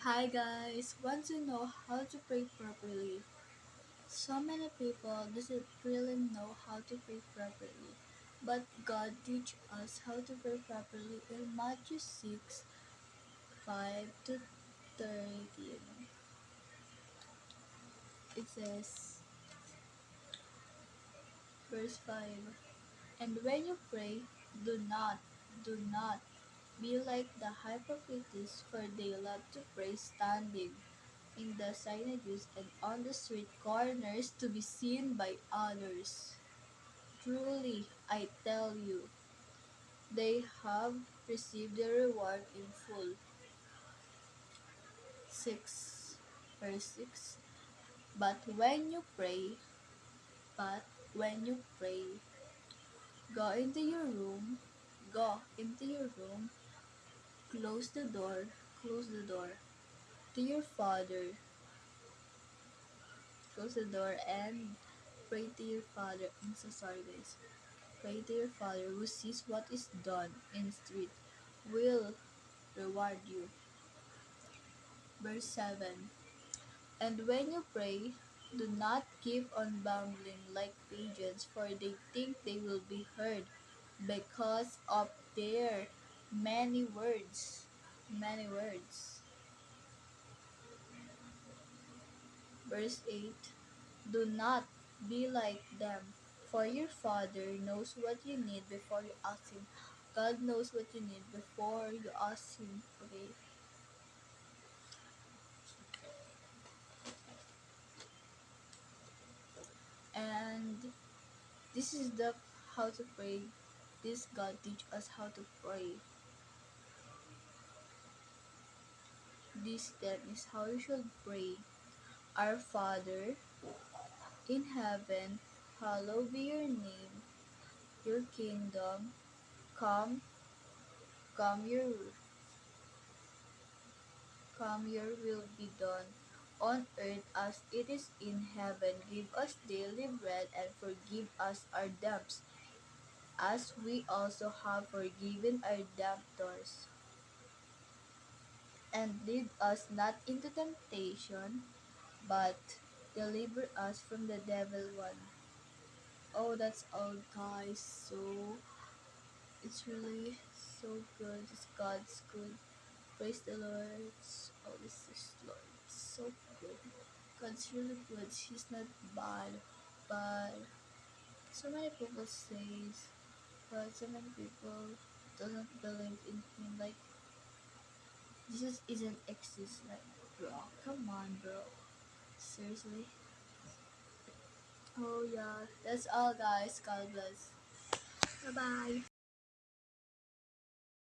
Hi guys, want to know how to pray properly? So many people doesn't really know how to pray properly, but God teach us how to pray properly in Matthew 6, 5 to 13. It says, verse 5, and when you pray, do not be like the hypocrites, for they love to pray standing in the synagogues and on the street corners to be seen by others. Truly, I tell you, they have received their reward in full. 6 verse 6. But when you pray, but when you pray, go into your room, go into your room, close the door, close the door to your father, close the door and pray to your father. I'm so sorry guys. Pray to your Father who sees what is done in secret will reward you. Verse 7. And when you pray, do not keep on bumbling like pigeons, for they think they will be heard because of their many words. Many words. Verse 8. Do not be like them, for your Father knows what you need before you ask Him. God knows what you need before you ask Him. Okay? And this is the how to pray. This God teach us how to pray. This step is how you should pray. Our Father in heaven, hallowed be your name. Your kingdom come, come your come your will be done on earth as it is in heaven. Give us daily bread and forgive us our debts, as we also have forgiven our debtors. And lead us not into temptation, but deliver us from the devil one. Oh, that's all, guys. So it's really so good. It's God's good. Praise the Lord. Oh, this is Lord. It's so good. God's really good. He's not bad, but so many people says, but so many people doesn't believe in Him. Like Jesus isn't exist. Like, bro, come on, bro. Seriously. Oh yeah, that's all guys. God bless. Bye bye.